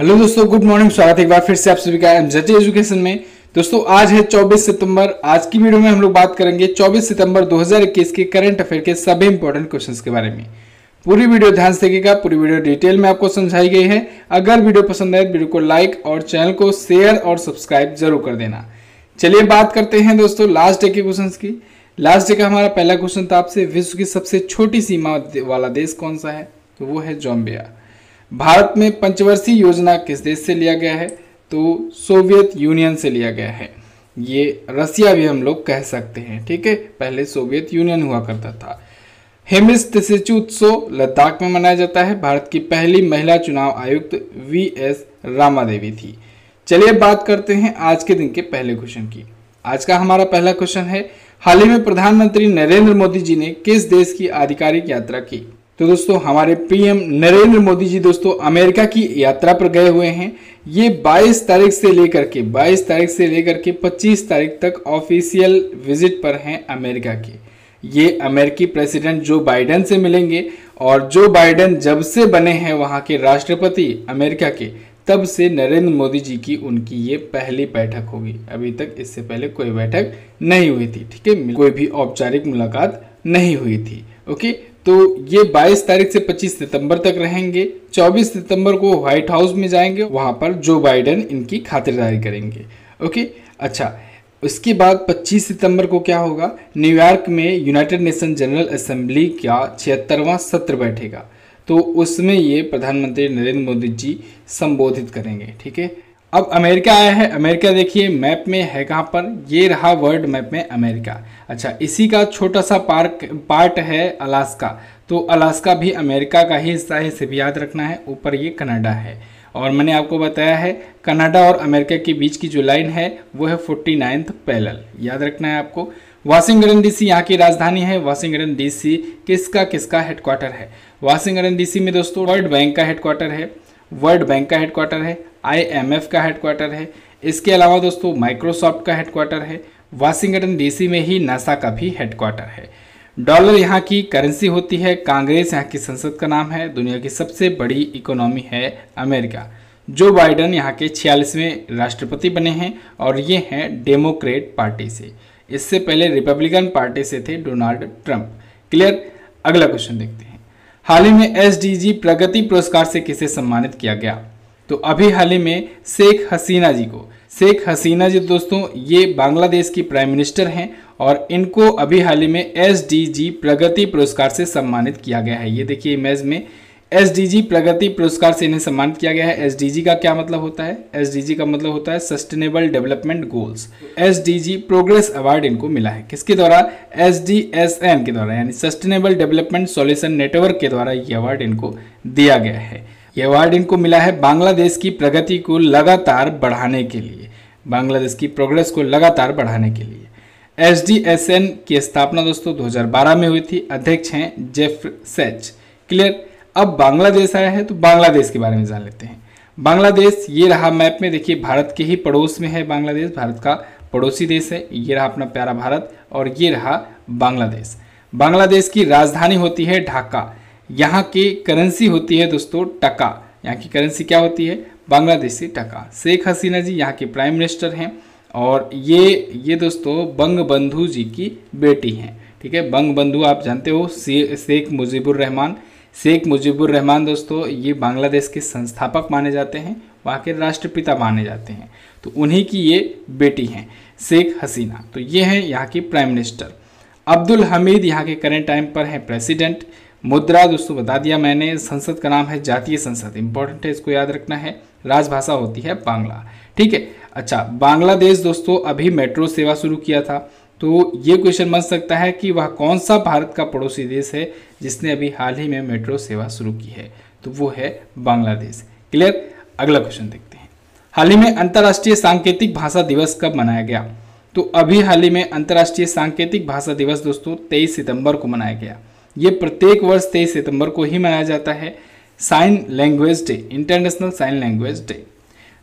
Hello दोस्तों, good morning. स्वागत है एक बार फिर से आप सभी का एमजेटी एजुकेशन में। दोस्तों आज है 24 सितंबर। आज की वीडियो में हम लोग बात करेंगे 24 सितंबर 2021 के करंट अफेयर के सभी इंपॉर्टेंट क्वेश्चंस के बारे में। पूरी वीडियो ध्यान से देखिएगा, पूरी वीडियो डिटेल में आपको समझाई गई है। अगर वीडियो पसंद आए वीडियो को लाइक और चैनल को शेयर और सब्सक्राइब जरूर कर देना। चलिए बात करते हैं दोस्तों लास्ट डे के क्वेश्चन की। लास्ट डे का हमारा पहला क्वेश्चन था आपसे, विश्व की सबसे छोटी सीमा वाला देश कौन सा है? तो वो है जाम्बिया। भारत में पंचवर्षीय योजना किस देश से लिया गया है? तो सोवियत यूनियन से लिया गया है। ये रसिया भी हम लोग कह सकते हैं, ठीक है। पहले सोवियत यूनियन हुआ करता था। हेमिस त्सिचु उत्सव लद्दाख में मनाया जाता है। भारत की पहली महिला चुनाव आयुक्त वीएस रामा देवी थी। चलिए बात करते हैं आज के दिन के पहले क्वेश्चन की। आज का हमारा पहला क्वेश्चन है, हाल ही में प्रधानमंत्री नरेंद्र मोदी जी ने किस देश की आधिकारिक यात्रा की? तो दोस्तों हमारे पीएम नरेंद्र मोदी जी दोस्तों अमेरिका की यात्रा पर गए हुए हैं। ये 22 तारीख से लेकर के 25 तारीख तक ऑफिशियल विजिट पर हैं अमेरिका के। ये अमेरिकी प्रेसिडेंट जो बाइडेन से मिलेंगे, और जो बाइडेन जब से बने हैं वहाँ के राष्ट्रपति अमेरिका के, तब से नरेंद्र मोदी जी की उनकी ये पहली बैठक होगी। अभी तक इससे पहले कोई बैठक नहीं हुई थी, ठीक है। कोई भी औपचारिक मुलाकात नहीं हुई थी। ओके, तो ये 22 तारीख से 25 सितंबर तक रहेंगे। 24 सितंबर को व्हाइट हाउस में जाएंगे, वहां पर जो बाइडेन इनकी खातिरदारी करेंगे। ओके, अच्छा, उसके बाद 25 सितंबर को क्या होगा? न्यूयॉर्क में यूनाइटेड नेशन जनरल असेंबली का 76वां सत्र बैठेगा। तो उसमें ये प्रधानमंत्री नरेंद्र मोदी जी संबोधित करेंगे, ठीक है। अब अमेरिका आया है। अमेरिका देखिए मैप में है कहाँ पर? ये रहा वर्ल्ड मैप में अमेरिका। अच्छा, इसी का छोटा सा पार्ट है अलास्का। तो अलास्का भी अमेरिका का ही हिस्सा है, इसे भी याद रखना है। ऊपर ये कनाडा है, और मैंने आपको बताया है कनाडा और अमेरिका के बीच की जो लाइन है वो है 49th पैरेलल, याद रखना है आपको। वाशिंगटन डीसी यहाँ की राजधानी है। वाशिंगटन डीसी किसका हेडक्वार्टर है? वाशिंगटन डीसी में दोस्तों वर्ल्ड बैंक का हेडक्वार्टर है, IMF का हेडक्वार्टर है। इसके अलावा दोस्तों माइक्रोसॉफ्ट का हेडक्वार्टर है। वाशिंगटन डीसी में ही नासा का भी हेडक्वार्टर है। डॉलर यहाँ की करेंसी होती है। कांग्रेस यहाँ की संसद का नाम है। दुनिया की सबसे बड़ी इकोनॉमी है अमेरिका। जो बाइडेन यहाँ के 46वें राष्ट्रपति बने हैं, और ये हैं डेमोक्रेट पार्टी से। इससे पहले रिपब्लिकन पार्टी से थे डोनाल्ड ट्रंप। क्लियर? अगला क्वेश्चन देखते हैं। हाल ही में SDG प्रगति पुरस्कार से किसे सम्मानित किया गया? तो अभी हाल ही में शेख हसीना जी दोस्तों ये बांग्लादेश की प्राइम मिनिस्टर हैं, और इनको अभी हाल ही में SDG प्रगति पुरस्कार से सम्मानित किया गया है। ये देखिए इमेज में SDG प्रगति पुरस्कार से इन्हें सम्मानित किया गया है। SDG का क्या मतलब होता है? SDG का मतलब होता है sustainable development goals. SDG progress award इनको मिला है। किसके द्वारा? SDSN के द्वारा, यानी सस्टेनेबल डेवलपमेंट सॉल्यूशन नेटवर्क के द्वारा ये अवार्ड इनको दिया गया है। यह अवार्ड इनको मिला है बांग्लादेश की प्रगति को लगातार बढ़ाने के लिए, बांग्लादेश की प्रोग्रेस को लगातार बढ़ाने के लिए। SDSN की स्थापना दोस्तों 2012 में हुई थी। अध्यक्ष हैं जेफ सेच। क्लियर? अब बांग्लादेश आया है तो बांग्लादेश के बारे में जान लेते हैं। बांग्लादेश ये रहा मैप में, देखिए भारत के ही पड़ोस में है बांग्लादेश, भारत का पड़ोसी देश है। ये रहा अपना प्यारा भारत, और ये रहा बांग्लादेश। बांग्लादेश की राजधानी होती है ढाका। यहाँ की करेंसी होती है दोस्तों टका। यहाँ की करेंसी क्या होती है? बांग्लादेशी टका। शेख हसीना जी यहाँ की प्राइम मिनिस्टर हैं, और ये दोस्तों बंगबंधु जी की बेटी हैं, ठीक है। बंगबंधु आप जानते हो शेख मुजीबुर रहमान दोस्तों ये बांग्लादेश के संस्थापक माने जाते हैं, वहाँ के राष्ट्रपिता माने जाते हैं। तो उन्हीं की ये बेटी हैं शेख हसीना। तो ये हैं यहाँ की प्राइम मिनिस्टर। अब्दुल हमीद यहाँ के करेंट टाइम पर हैं प्रेसिडेंट। मुद्रा दोस्तों बता दिया मैंने। संसद का नाम है जातीय संसद, इंपॉर्टेंट है, इसको याद रखना है। राजभाषा होती है बांग्ला, ठीक है। अच्छा, बांग्लादेश दोस्तों अभी मेट्रो सेवा शुरू किया था। तो ये क्वेश्चन बन सकता है कि वह कौन सा भारत का पड़ोसी देश है जिसने अभी हाल ही में मेट्रो सेवा शुरू की है? तो वो है बांग्लादेश। क्लियर? अगला क्वेश्चन देखते हैं। हाल ही में अंतर्राष्ट्रीय सांकेतिक भाषा दिवस कब मनाया गया? तो अभी हाल ही में अंतर्राष्ट्रीय सांकेतिक भाषा दिवस दोस्तों 23 सितंबर को मनाया गया। ये प्रत्येक वर्ष 23 सितंबर को ही मनाया जाता है। Sign language day, international sign language day.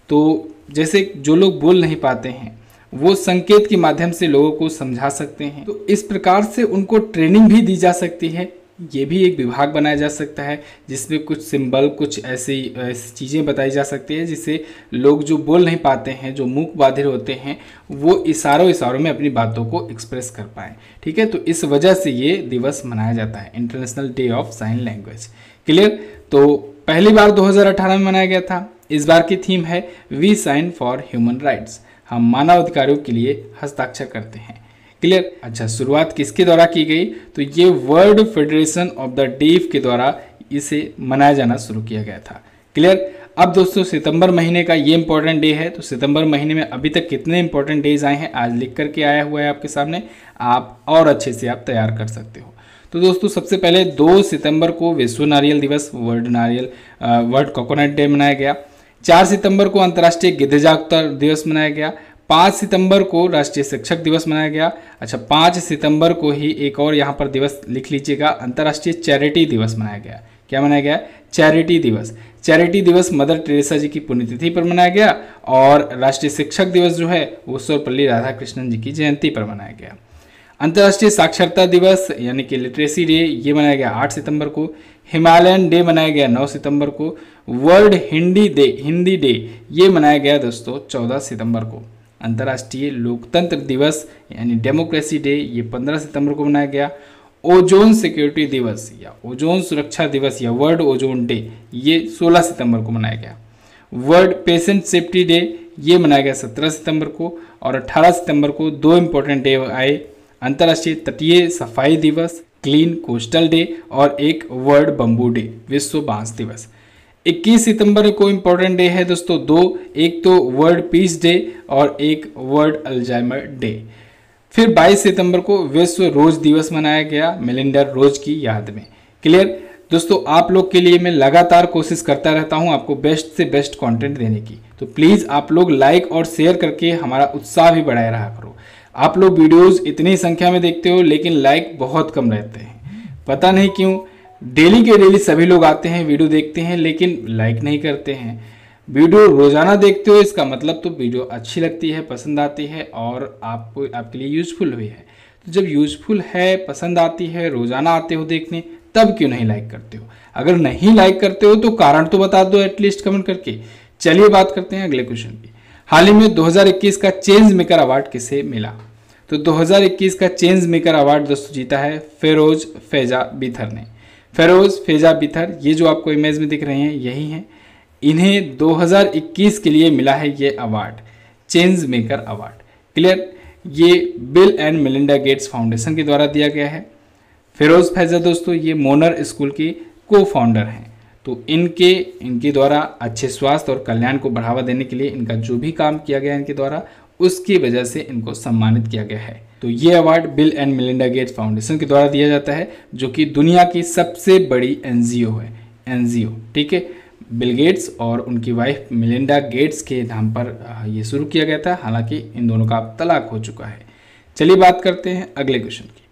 तो जैसे जो लोग बोल नहीं पाते हैं वो संकेत के माध्यम से लोगों को समझा सकते हैं, तो इस प्रकार से उनको ट्रेनिंग भी दी जा सकती है ये भी एक विभाग बनाया जा सकता है जिसमें कुछ सिंबल, कुछ ऐसी चीज़ें बताई जा सकती है जिससे लोग जो बोल नहीं पाते हैं, जो मूक बाधिर होते हैं, वो इशारों में अपनी बातों को एक्सप्रेस कर पाएँ। ठीक है, तो इस वजह से ये दिवस मनाया जाता है, international day of sine language. Clear. तो पहली बार 2018 में मनाया गया था। इस बार की थीम है we sign for human rights, हम मानव अधिकारों के लिए हस्ताक्षर करते हैं। क्लियर। अच्छा, शुरुआत किसके द्वारा की गई? तो ये world federation of the deaf के द्वारा इसे मनाया जाना शुरू किया गया था। क्लियर। अब दोस्तों सितंबर महीने का ये इंपॉर्टेंट डे है। तो सितंबर महीने में अभी तक कितने इंपॉर्टेंट डेज आए हैं आज लिख करके आया हुआ है आपके सामने, आप और अच्छे से आप तैयार कर सकते हो। तो दोस्तों सबसे पहले 2 सितंबर को विश्व नारियल दिवस, वर्ल्ड कोकोनट डे मनाया गया। 4 सितंबर को अंतर्राष्ट्रीय गिद्ध जागरूकता दिवस मनाया गया। 5 सितंबर को राष्ट्रीय शिक्षक दिवस मनाया गया। अच्छा, 5 सितंबर को ही एक और यहाँ पर दिवस लिख लीजिएगा, अंतर्राष्ट्रीय चैरिटी दिवस मनाया गया। क्या मनाया गया? चैरिटी दिवस। चैरिटी दिवस मदर टेरेसा जी की पुण्यतिथि पर मनाया गया और राष्ट्रीय शिक्षक दिवस जो है वो सर्वपल्ली राधाकृष्णन जी की जयंती पर मनाया गया। अंतर्राष्ट्रीय साक्षरता दिवस यानी कि लिटरेसी डे ये मनाया गया 8 सितंबर को। हिमालयन डे मनाया गया 9 सितंबर को। वर्ल्ड हिंदी डे ये मनाया गया दोस्तों 14 सितंबर को। अंतर्राष्ट्रीय लोकतंत्र दिवस यानी डेमोक्रेसी डे ये 15 सितंबर को मनाया गया। ओजोन सिक्योरिटी दिवस या ओजोन सुरक्षा दिवस या वर्ल्ड ओजोन डे ये 16 सितंबर को मनाया गया। वर्ल्ड पेशेंट सेफ्टी डे ये मनाया गया 17 सितंबर को। और 18 सितंबर को 2 इंपॉर्टेंट डे आए, अंतर्राष्ट्रीय तटीय सफाई दिवस क्लीन कोस्टल डे और एक वर्ल्ड बम्बू डे विश्व बांस दिवस। 21 सितंबर को इम्पोर्टेंट डे है दोस्तों 2, एक तो वर्ल्ड पीस डे और एक वर्ल्ड अल्जाइमर डे। फिर 22 सितंबर को विश्व रोज दिवस मनाया गया मेलिंडा रोज की याद में। क्लियर। दोस्तों आप लोग के लिए मैं लगातार कोशिश करता रहता हूं आपको बेस्ट से बेस्ट कंटेंट देने की, तो प्लीज़ आप लोग लाइक और शेयर करके हमारा उत्साह भी बढ़ाए रहा करो। आप लोग वीडियोज़ इतनी संख्या में देखते हो लेकिन लाइक बहुत कम रहते हैं, पता नहीं क्यों। डेली के डेली सभी लोग आते हैं, वीडियो देखते हैं लेकिन लाइक नहीं करते हैं। वीडियो रोजाना देखते हो इसका मतलब तो वीडियो अच्छी लगती है, पसंद आती है और आपको आपके लिए यूजफुल हुई है। तो जब यूजफुल है, पसंद आती है, रोजाना आते हो देखने, तब क्यों नहीं लाइक करते हो? अगर नहीं लाइक करते हो तो कारण तो बता दो एटलीस्ट कमेंट करके। चलिए बात करते हैं अगले क्वेश्चन की। हाल ही में 2021 का चेंज मेकर अवार्ड किसे मिला? तो 2021 का चेंज मेकर अवार्ड दोस्तों जीता है फेरोज फैजा बिथर ने। फेरोज फैजा बिथर ये जो आपको इमेज में दिख रहे हैं यही हैं। इन्हें 2021 के लिए मिला है ये award, change maker award. Clear. ये Bill and Melinda Gates foundation के द्वारा दिया गया है। फेरोज फैजा दोस्तों ये मोनर स्कूल की को फाउंडर हैं। तो इनके द्वारा अच्छे स्वास्थ्य और कल्याण को बढ़ावा देने के लिए इनका जो भी काम किया गया इनके द्वारा, उसकी वजह से इनको सम्मानित किया गया है। तो ये award bill and Melinda Gates foundation के द्वारा दिया जाता है जो कि दुनिया की सबसे बड़ी एनजीओ है। एनजीओ, ठीक है। बिल गेट्स और उनकी वाइफ मेलिंडा गेट्स के नाम पर ये शुरू किया गया था, हालांकि इन दोनों का अब तलाक हो चुका है। चलिए बात करते हैं अगले क्वेश्चन की।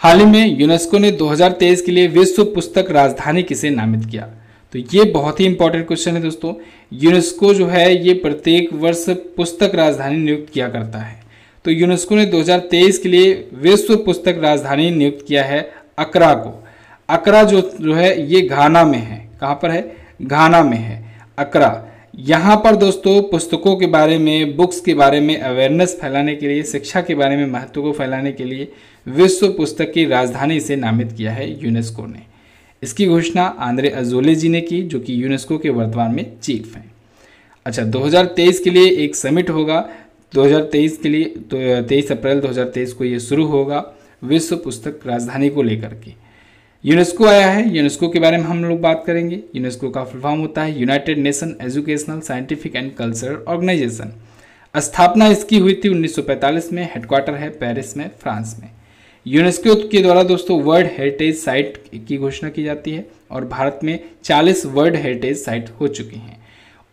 हाल ही में यूनेस्को ने 2023 के लिए विश्व पुस्तक राजधानी किसे नामित किया? तो ये बहुत ही इंपॉर्टेंट क्वेश्चन है दोस्तों। यूनेस्को जो है ये प्रत्येक वर्ष पुस्तक राजधानी नियुक्त किया करता है। तो यूनेस्को ने 2023 के लिए विश्व पुस्तक राजधानी नियुक्त किया है अक्रा को। अक्रा जो है ये घाना में है। कहाँ पर है? घाना में है अक्रा। यहाँ पर दोस्तों पुस्तकों के बारे में, बुक्स के बारे में अवेयरनेस फैलाने के लिए, शिक्षा के बारे में महत्व को फैलाने के लिए विश्व पुस्तक की राजधानी से नामित किया है यूनेस्को ने। इसकी घोषणा आंद्रे अजोले जी ने की जो कि यूनेस्को के वर्तमान में चीफ हैं। अच्छा, 2023 के लिए एक समिट होगा 2023 के लिए, तो 23 अप्रैल 2023 को ये शुरू होगा विश्व पुस्तक राजधानी को लेकर के। यूनेस्को आया है, यूनेस्को के बारे में हम लोग बात करेंगे। यूनेस्को का फुल फॉर्म होता है United Nation Educational Scientific and Cultural Organization. स्थापना इसकी हुई थी 1945 में, हेडक्वार्टर है पेरिस में, फ्रांस में। यूनेस्को के द्वारा दोस्तों वर्ल्ड हेरिटेज साइट की घोषणा की जाती है और भारत में 40 वर्ल्ड हेरिटेज साइट हो चुकी हैं।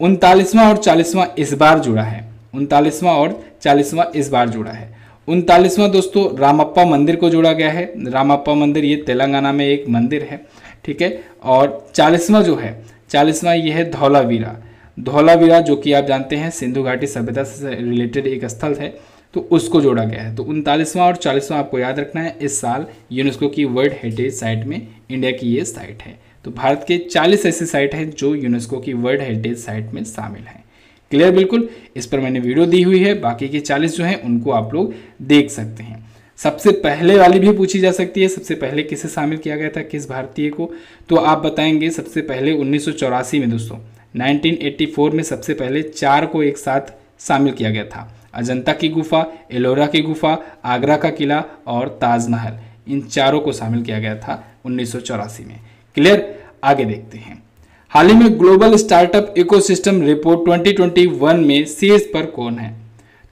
39वां और 40वां इस बार जुड़ा है। 39वां और 40वां इस बार जुड़ा है। 39वां दोस्तों रामप्पा मंदिर को जोड़ा गया है। रामप्पा मंदिर ये तेलंगाना में एक मंदिर है, ठीक है। और 40वां जो है, 40वां ये है धौलावीरा। धौलावीरा जो कि आप जानते हैं सिंधु घाटी सभ्यता से रिलेटेड एक स्थल है। तो उसको जोड़ा गया है। तो 39वां और 40वां आपको याद रखना है। इस साल यूनेस्को की वर्ल्ड हेरिटेज साइट में इंडिया की ये साइट है। तो भारत के 40 ऐसे साइट हैं जो यूनेस्को की वर्ल्ड हेरिटेज साइट में शामिल हैं। क्लियर? बिल्कुल, इस पर मैंने वीडियो दी हुई है, बाकी के 40 जो हैं उनको आप लोग देख सकते हैं। सबसे पहले वाली भी पूछी जा सकती है, सबसे पहले किसे शामिल किया गया था, किस भारतीय को? तो आप बताएंगे सबसे पहले 1984 में दोस्तों, 1984 में सबसे पहले 4 को एक साथ शामिल किया गया था। अजंता की गुफा, एलोरा की गुफा, आगरा का किला और ताजमहल, इन चारों को शामिल किया गया था 1984 में। क्लियर? आगे देखते हैं। हाल ही में ग्लोबल स्टार्टअप इकोसिस्टम रिपोर्ट 2021 में शीर्ष पर कौन है?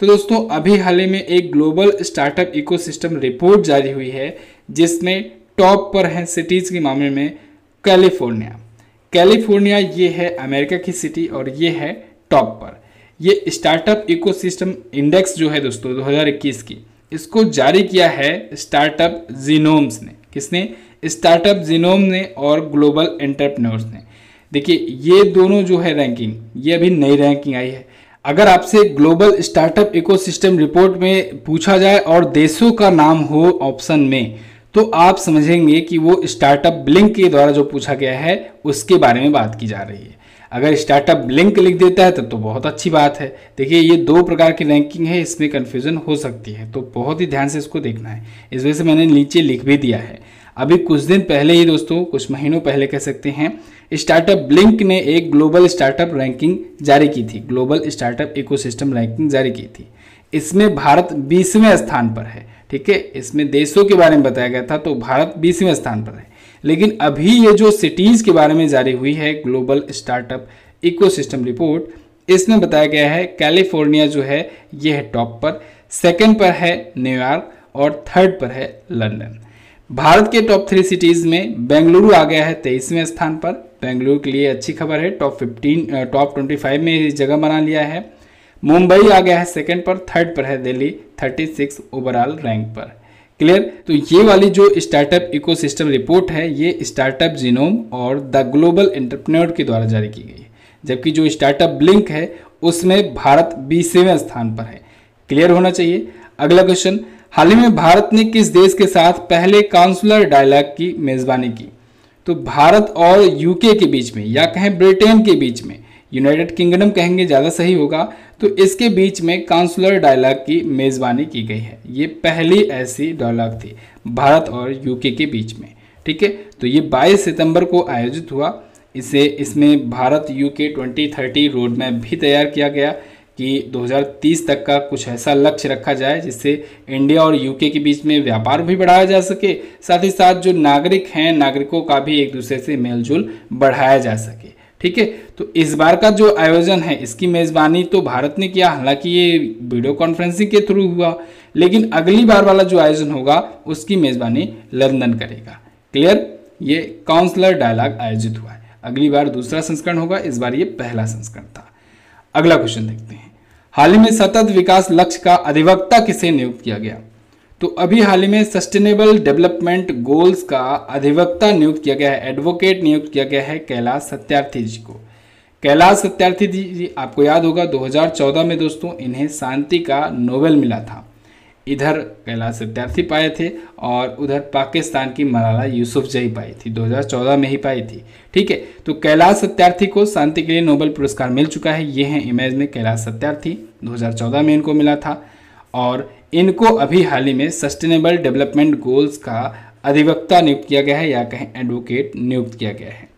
तो दोस्तों अभी हाल ही में एक ग्लोबल स्टार्टअप इकोसिस्टम रिपोर्ट जारी हुई है जिसमें टॉप पर है सिटीज के मामले में कैलिफोर्निया। कैलिफोर्निया ये है अमेरिका की सिटी और ये है टॉप पर। ये स्टार्टअप इकोसिस्टम इंडेक्स जो है दोस्तों 2021 की, इसको जारी किया है स्टार्टअप जीनोम्स ने। किसने? स्टार्टअप जीनोम ने और ग्लोबल एंटरप्रेन्योर्स ने। देखिए ये दोनों जो है रैंकिंग, ये अभी नई रैंकिंग आई है। अगर आपसे ग्लोबल स्टार्टअप इकोसिस्टम रिपोर्ट में पूछा जाए और देशों का नाम हो ऑप्शन में, तो आप समझेंगे कि वो स्टार्टअप ब्लिंक के द्वारा जो पूछा गया है उसके बारे में बात की जा रही है। अगर स्टार्टअप ब्लिंक लिख देता है तब तो बहुत अच्छी बात है। देखिए ये 2 प्रकार की रैंकिंग है, इसमें कन्फ्यूजन हो सकती है, तो बहुत ही ध्यान से इसको देखना है। इस वजह से मैंने नीचे लिख भी दिया है। अभी कुछ दिन पहले ही दोस्तों, कुछ महीनों पहले कह सकते हैं, स्टार्टअप ब्लिंक ने एक ग्लोबल स्टार्टअप रैंकिंग जारी की थी, ग्लोबल स्टार्टअप इकोसिस्टम रैंकिंग जारी की थी। इसमें भारत 20वें स्थान पर है। ठीक है, इसमें देशों के बारे में बताया गया था, तो भारत 20वें स्थान पर है। लेकिन अभी ये जो सिटीज के बारे में जारी हुई है ग्लोबल स्टार्टअप इकोसिस्टम रिपोर्ट, इसमें बताया गया है कैलिफोर्निया जो है ये है टॉप पर, सेकंड पर है न्यूयॉर्क और थर्ड पर है लंदन। भारत के टॉप 3 सिटीज में बेंगलुरु आ गया है 23वें स्थान पर। बेंगलुरु के लिए अच्छी खबर है, टॉप 25 में जगह बना लिया है। मुंबई आ गया है सेकंड पर, थर्ड पर है दिल्ली 36 ओवरऑल रैंक पर। क्लियर? तो ये वाली जो स्टार्टअप इकोसिस्टम रिपोर्ट है ये स्टार्टअप जीनोम और द ग्लोबल एंटरप्रेन्योर के द्वारा जारी की गई है, जबकि जो स्टार्टअप ब्लिंक है उसमें भारत 20वें स्थान पर है। क्लियर होना चाहिए। अगला क्वेश्चन, हाल ही में भारत ने किस देश के साथ पहले काउंसलर डायलॉग की मेजबानी की? तो भारत और यूके के बीच में, या कहें ब्रिटेन के बीच में, यूनाइटेड किंगडम कहेंगे ज़्यादा सही होगा, तो इसके बीच में काउंसलर डायलॉग की मेजबानी की गई है। ये पहली ऐसी डायलॉग थी भारत और यूके के बीच में। ठीक है, तो ये 22 सितंबर को आयोजित हुआ। इसमें भारत यूके 2030 रोड मैप भी तैयार किया गया कि 2030 तक का कुछ ऐसा लक्ष्य रखा जाए जिससे इंडिया और यूके के बीच में व्यापार भी बढ़ाया जा सके, साथ ही साथ जो नागरिक हैं नागरिकों का भी एक दूसरे से मेलजोल बढ़ाया जा सके। ठीक है, तो इस बार का जो आयोजन है इसकी मेज़बानी तो भारत ने किया, हालांकि ये वीडियो कॉन्फ्रेंसिंग के थ्रू हुआ, लेकिन अगली बार वाला जो आयोजन होगा उसकी मेज़बानी लंदन करेगा। क्लियर? ये काउंसलर डायलॉग आयोजित हुआ है, अगली बार दूसरा संस्करण होगा, इस बार ये पहला संस्करण था। अगला क्वेश्चन देखते हैं, हाल ही में सतत विकास लक्ष्य का अधिवक्ता किसे नियुक्त किया गया? तो अभी हाल ही में सस्टेनेबल डेवलपमेंट गोल्स का अधिवक्ता नियुक्त किया गया है, एडवोकेट नियुक्त किया गया है कैलाश सत्यार्थी जी को। कैलाश सत्यार्थी जी आपको याद होगा 2014 में दोस्तों इन्हें शांति का नोबेल मिला था। इधर कैलाश सत्यार्थी पाए थे और उधर पाकिस्तान की मलाला यूसुफजई पाई थी, 2014 में ही पाई थी। ठीक है, तो कैलाश सत्यार्थी को शांति के लिए नोबेल पुरस्कार मिल चुका है। ये हैं इमेज में कैलाश सत्यार्थी, 2014 में इनको मिला था और इनको अभी हाल ही में सस्टेनेबल डेवलपमेंट गोल्स का अधिवक्ता नियुक्त किया गया है, या कहें एडवोकेट नियुक्त किया गया है।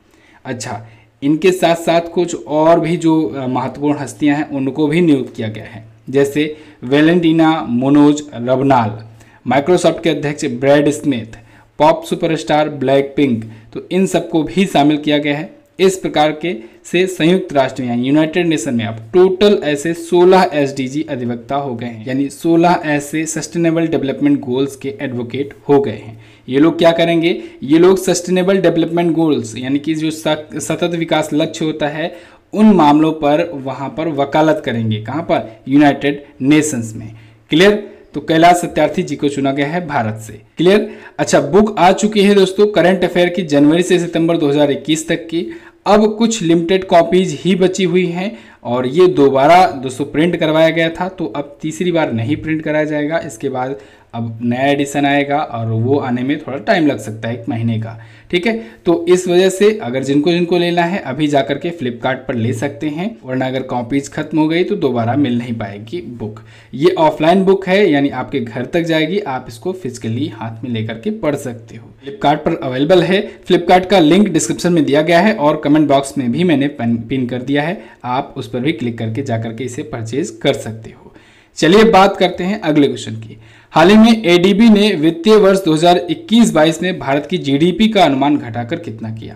अच्छा, इनके साथ साथ कुछ और भी जो महत्वपूर्ण हस्तियां हैं उनको भी नियुक्त किया गया है, जैसे वेलेंटिना मोनोज रबनाल, माइक्रोसॉफ्ट के अध्यक्ष Brad Smith, pop superstar Black Pink, तो इन सबको भी शामिल किया गया है। इस प्रकार के से संयुक्त राष्ट्र में यानी यूनाइटेड नेशन में अब टोटल ऐसे 16 एसडीजी अधिवक्ता हो गए हैं, यानी 16 ऐसे सस्टेनेबल डेवलपमेंट गोल्स के एडवोकेट हो गए हैं। ये लोग क्या करेंगे? ये लोग सस्टेनेबल डेवलपमेंट गोल्स यानी कि जो सतत विकास लक्ष्य होता है उन मामलों पर वहां पर वकालत करेंगे। कहां पर? यूनाइटेड नेशंस में। क्लियर? तो कैलाश सत्यार्थी जी को चुना गया है भारत से। क्लियर? अच्छा, बुक आ चुकी है दोस्तों करंट अफेयर की जनवरी से सितंबर 2021 तक की। अब कुछ लिमिटेड कॉपीज ही बची हुई हैं और ये दोबारा दोस्तों प्रिंट करवाया गया था, तो अब तीसरी बार नहीं प्रिंट कराया जाएगा। इसके बाद अब नया एडिशन आएगा और वो आने में थोड़ा टाइम लग सकता है, 1 महीने का। ठीक है, तो इस वजह से अगर जिनको लेना है अभी जाकर के फ्लिपकार्ट पर ले सकते हैं, वरना अगर कॉपीज खत्म हो गई तो दोबारा मिल नहीं पाएगी बुक। ये ऑफलाइन बुक है, यानी आपके घर तक जाएगी, आप इसको फिजिकली हाथ में लेकर के पढ़ सकते हो। फ्लिपकार्ट पर अवेलेबल है। फ्लिपकार्ट का लिंक डिस्क्रिप्शन में दिया गया है और कमेंट बॉक्स में भी मैंने पिन कर दिया है, आप उस पर भी क्लिक करके जाकर के इसे परचेज कर सकते हो। चलिए बात करते हैं अगले क्वेश्चन की। हाल ही में एडीबी ने वित्तीय वर्ष 2021-22 में भारत की जीडीपी का अनुमान घटाकर कितना किया?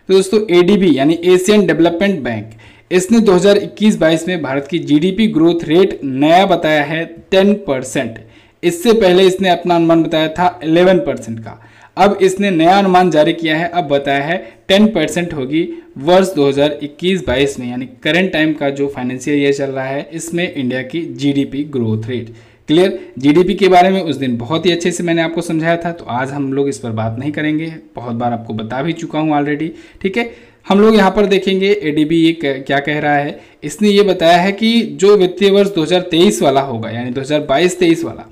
तो दोस्तों एडीबी यानी एशियन डेवलपमेंट बैंक, इसने 2021-22 में भारत की जीडीपी ग्रोथ रेट नया बताया है 10%। इससे पहले इसने अपना अनुमान बताया था 11% का। अब इसने नया अनुमान जारी किया है, अब बताया है 10% होगी वर्ष 2021-22 में, यानी करंट टाइम का जो फाइनेंशियल ईयर चल रहा है इसमें इंडिया की GDP growth rate. Clear? GDP के बारे में उस दिन बहुत ही अच्छे से मैंने आपको समझाया था, तो आज हम लोग इस पर बात नहीं करेंगे, बहुत बार आपको बता भी चुका हूँ ऑलरेडी। ठीक है, हम लोग यहाँ पर देखेंगे एडीबी ये क्या कह रहा है। इसने ये बताया है कि जो वित्तीय वर्ष 2023 वाला होगा, यानी 2022-23 वाला,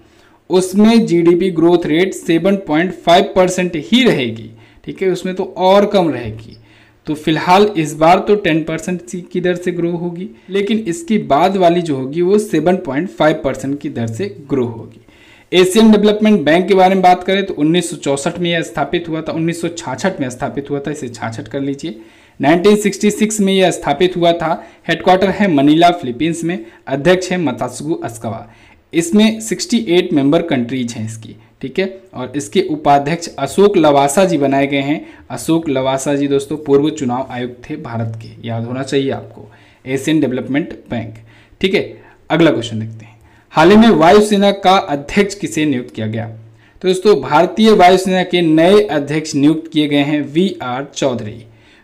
उसमें जीडीपी ग्रोथ रेट 7.5% ही रहेगी। ठीक है, उसमें तो और कम रहेगी। तो फिलहाल इस बार तो 10% की दर से ग्रो होगी, लेकिन इसकी बाद वाली जो होगी वो 7.5% की दर से ग्रो होगी। एशियन डेवलपमेंट बैंक के बारे में बात करें तो 1964 में यह स्थापित हुआ था, 1966 में स्थापित हुआ था, इसे 66 कर लीजिए। 1966 में यह स्थापित हुआ था। हेडक्वार्टर है मनीला, फिलीपींस में। अध्यक्ष है मतासुगु अस्कावा। इसमें 68 मेंबर कंट्रीज हैं इसकी। ठीक है, और इसके उपाध्यक्ष अशोक लवासा जी बनाए गए हैं। अशोक लवासा जी दोस्तों पूर्व चुनाव आयुक्त थे भारत के, याद होना चाहिए आपको। Asian development bank. ठीक है, अगला क्वेश्चन देखते हैं। हाल ही में वायुसेना का अध्यक्ष किसे नियुक्त किया गया? तो दोस्तों भारतीय वायुसेना के नए अध्यक्ष नियुक्त किए गए हैं VR चौधरी,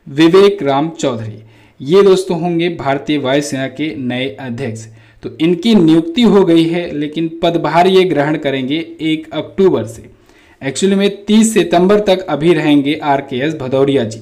विवेक राम चौधरी। ये दोस्तों होंगे भारतीय वायुसेना के नए अध्यक्ष। तो इनकी नियुक्ति हो गई है, लेकिन पदभार ये ग्रहण करेंगे 1 अक्टूबर से। एक्चुअली में 30 सितंबर तक अभी रहेंगे RKS भदौरिया जी।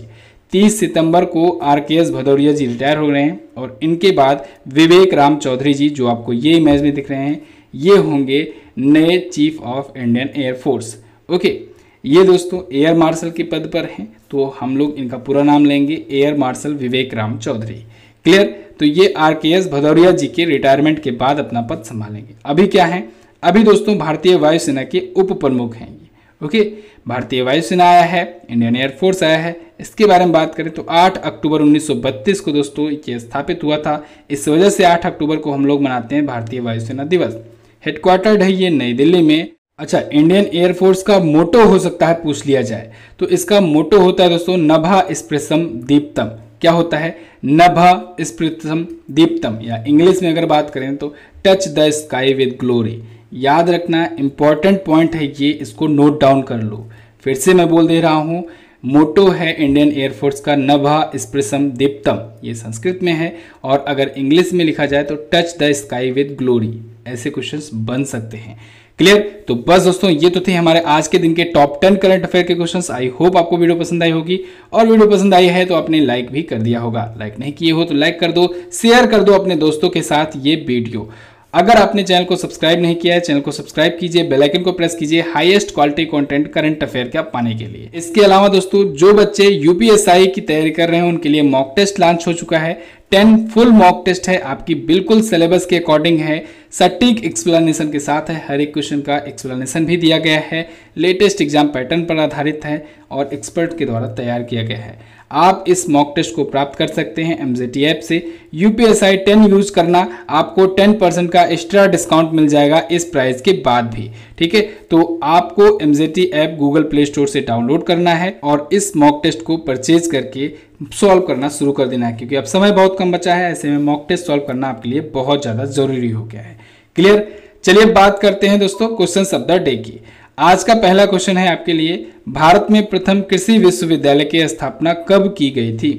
30 सितंबर को RKS भदौरिया जी रिटायर हो रहे हैं और इनके बाद विवेक राम चौधरी जी, जो आपको ये इमेज में दिख रहे हैं, ये होंगे नए chief of Indian air force. Okay, ये दोस्तों एयर मार्शल के पद पर हैं, तो हम लोग इनका पूरा नाम लेंगे एयर मार्शल विवेक राम चौधरी। क्लियर? तो ये RKS भदौरिया जी के रिटायरमेंट के बाद अपना पद संभालेंगे। अभी क्या है? अभी दोस्तों भारतीय वायुसेना के उप प्रमुख हैं ये। ओके, भारतीय वायुसेना आया है, इंडियन एयरफोर्स आया है। इसके बारे में बात करें तो 8 अक्टूबर 1932 को दोस्तों ये स्थापित हुआ था। इस वजह से 8 अक्टूबर को हम लोग मनाते हैं भारतीय वायुसेना दिवस। हेडक्वार्टर्ड है ये नई दिल्ली में। अच्छा, इंडियन एयरफोर्स का मोटो हो सकता है पूछ लिया जाए तो इसका मोटो होता है दोस्तों नभा स्पृशम दीप्तम। क्या होता है? नभा स्पृशम दीप्तम, या इंग्लिश में अगर बात करें तो touch the sky with glory. याद रखना, इंपॉर्टेंट पॉइंट है ये, इसको नोट डाउन कर लो। फिर से मैं बोल दे रहा हूँ, मोटो है इंडियन एयरफोर्स का नभा स्पृशम दीप्तम, ये संस्कृत में है, और अगर इंग्लिश में लिखा जाए तो touch the sky with glory. ऐसे क्वेश्चंस बन सकते हैं। क्लियर? तो बस दोस्तों ये तो थे हमारे आज के दिन के टॉप 10 करंट अफेयर के क्वेश्चंस। आई होप आपको वीडियो पसंद आई होगी, और वीडियो पसंद आई है तो आपने लाइक भी कर दिया होगा। लाइक नहीं किए हो तो लाइक कर दो, शेयर कर दो अपने दोस्तों के साथ ये वीडियो। अगर आपने चैनल को सब्सक्राइब नहीं किया है, चैनल को सब्सक्राइब कीजिए, बेल आइकन को प्रेस कीजिए highest quality content current affair का पाने के लिए। इसके अलावा दोस्तों जो बच्चे यूपीएसआई की तैयारी कर रहे हैं उनके लिए मॉक टेस्ट लॉन्च हो चुका है। 10 फुल मॉक टेस्ट है, आपकी बिल्कुल सिलेबस के अकॉर्डिंग है, सटीक एक्सप्लेनेशन के साथ है, हर एक क्वेश्चन का एक्सप्लेनेशन भी दिया गया है, लेटेस्ट एग्जाम पैटर्न पर आधारित है और एक्सपर्ट के द्वारा तैयार किया गया है। आप इस मॉक टेस्ट को प्राप्त कर सकते हैं MZT ऐप से। यूपीएसआई 10 यूज करना, आपको 10% का एक्स्ट्रा डिस्काउंट मिल जाएगा इस प्राइस के बाद भी। ठीक है, तो आपको MZT app Google play store से डाउनलोड करना है और इस मॉक टेस्ट को परचेज करके सॉल्व करना शुरू कर देना है, क्योंकि अब समय बहुत कम बचा है। ऐसे में मॉक टेस्ट सॉल्व करना आपके लिए बहुत ज़्यादा जरूरी हो गया है। क्लियर? चलिए बात करते हैं दोस्तों क्वेश्चन ऑफ द डे की। आज का पहला क्वेश्चन है आपके लिए, भारत में प्रथम कृषि विश्वविद्यालय की स्थापना कब की गई थी?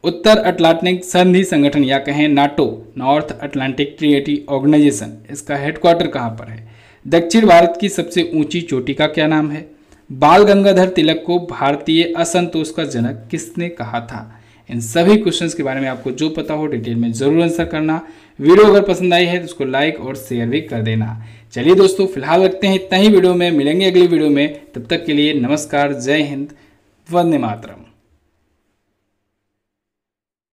उत्तर अटलांटिक संधि संगठन, या कहें NATO, North Atlantic Treaty Organization, इसका हेडक्वार्टर कहाँ पर है? दक्षिण भारत की सबसे ऊंची चोटी का क्या नाम है? बाल गंगाधर तिलक को भारतीय असंतोष का जनक किसने कहा था? इन सभी क्वेश्चंस के बारे में आपको जो पता हो डिटेल में जरूर आंसर करना। वीडियो अगर पसंद आई है तो उसको लाइक और शेयर भी कर देना। चलिए दोस्तों, फिलहाल रखते हैं इतना ही वीडियो में, मिलेंगे अगली वीडियो में। तब तक के लिए नमस्कार, जय हिंद, वंदे मातरम।